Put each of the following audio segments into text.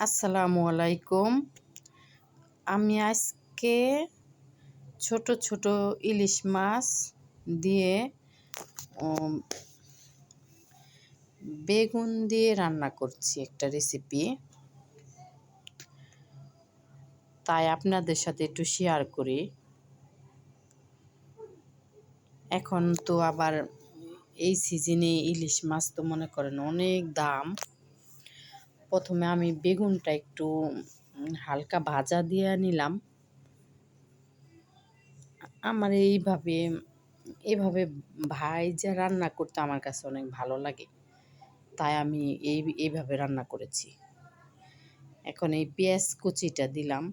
আসসালামু আলাইকুম। আমি আজকে ছোট ছোট ইলিশ মাছ দিয়ে উম, বেগুন দিয়ে রান্না করছি একটা রেসিপি, তাই আপনাদের সাথে একটু শেয়ার করি। এখন তো আবার এই সিজনে ইলিশ মাছ তো মনে করেন অনেক দাম। প্রথমে আমি বেগুনটা একটু হালকা ভাজা দিয়ে নিলাম। আমার এইভাবে ভাইজা রান্না করতে আমার কাছে অনেক ভালো লাগে, তাই আমি এইভাবে রান্না করেছি। এখন এই পেঁয়াজ কুচিটা দিলাম।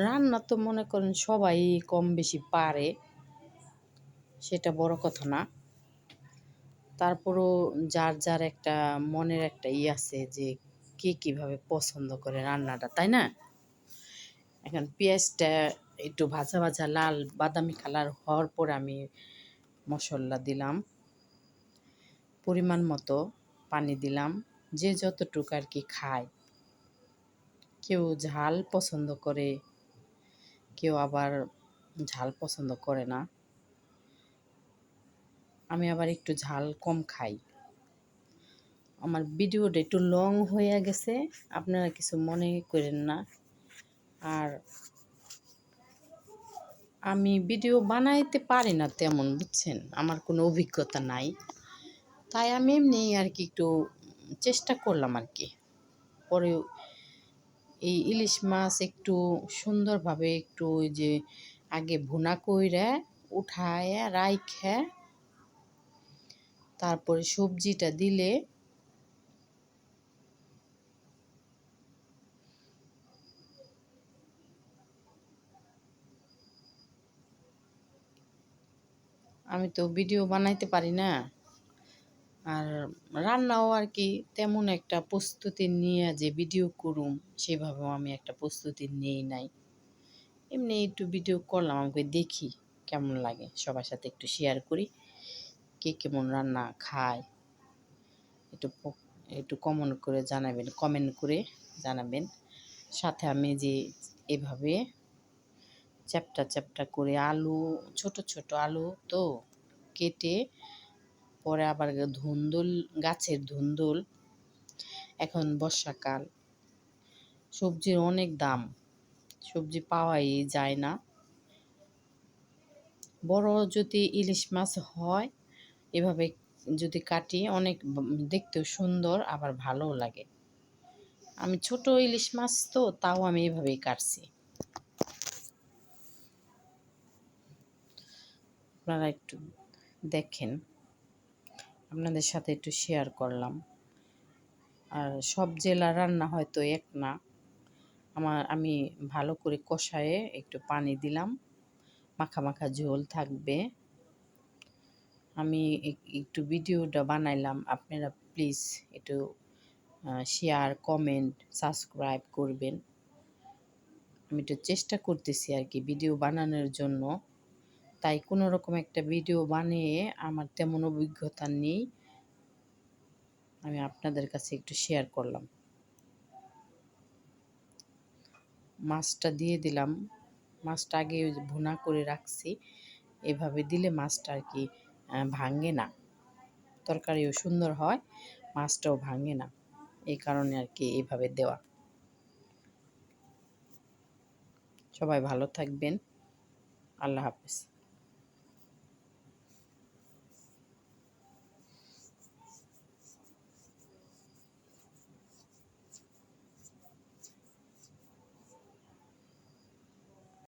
রান্না তো মনে করেন সবাই কম বেশি পারে, সেটা বড় কথা না। তারপরও যার যার একটা মনের একটা আছে যে কে কীভাবে পছন্দ করে রান্নাটা, তাই না? এখন পেঁয়াজটা একটু ভাজা ভাজা লাল বাদামি কালার হওয়ার পর আমি মশলা দিলাম, পরিমাণ মতো পানি দিলাম। যে যতটুকু আর কি খায়, কেউ ঝাল পছন্দ করে, কেউ আবার ঝাল পছন্দ করে না। আমি আবার একটু ঝাল কম খাই। আমার ভিডিওটা একটু লং হয়ে গেছে, আপনারা কিছু মনে করেন না। আর আমি ভিডিও বানাইতে পারি না তেমন, বুঝছেন, আমার কোনো অভিজ্ঞতা নাই, তাই আমি এমনি আর কি একটু চেষ্টা করলাম আর কি। পরে এই ইলিশ মাছ একটু সুন্দরভাবে একটু ওই যে আগে ভুনা কইরা উঠায় রাইখা তারপরে সবজিটা দিলে আমি তো ভিডিও বানাইতে পারি না। আর রান্নাও আর কি তেমন একটা প্রস্তুতি নিয়ে যে ভিডিও করুম সেভাবেও আমি একটা প্রস্তুতি নেই নাই। এমনি একটু ভিডিও করলাম, আমাকে দেখি কেমন লাগে, সবার সাথে একটু শেয়ার করি। কে কেমন রান্না খায় একটু একটু কমেন্ট করে জানাবেন। সাথে আমি যে এভাবে চ্যাপ্টা চ্যাপ্টা করে আলু, ছোট ছোট আলু তো কেটে, পরে আবার গাছের ধুন্দুল, এখন বর্ষাকাল, সবজির অনেক দাম, সবজি পাওয়াই যায় না। বড় যদি ইলিশ মাছ হয় এভাবে যদি কাটি, অনেক দেখতেও সুন্দর, আবার ভালোও লাগে। আমি ছোট ইলিশ মাছ তো, তাও আমি এভাবেই কাটছি। আপনারা একটু দেখেন, আপনাদের সাথে একটু শেয়ার করলাম। আর সব জেলার রান্না হয়তো এক না। আমি ভালো করে কষায়ে একটু পানি দিলাম, মাখা মাখা ঝোল থাকবে। আমি একটু ভিডিওটা বানাইলাম, আপনারা প্লিজ একটু শেয়ার, কমেন্ট, সাবস্ক্রাইব করবেন। আমি একটু চেষ্টা করতেছি আর কি ভিডিও বানানোর জন্য, তাই কোনো রকম একটা ভিডিও বানিয়ে আমার তেমন অভিজ্ঞতা নেই, আমি আপনাদের কাছে একটু শেয়ার করলাম। মাছটা দিয়ে দিলাম, মাছটা আগে ভুনা করে রাখছি। এভাবে দিলে মাছটা আর কি ভাঙে না, তরকারিও সুন্দর হয়, মাছটাও ভাঙে না, এই কারণে আর কি এইভাবে দেওয়া। সবাই ভালো থাকবেন। আল্লাহ হাফেজ।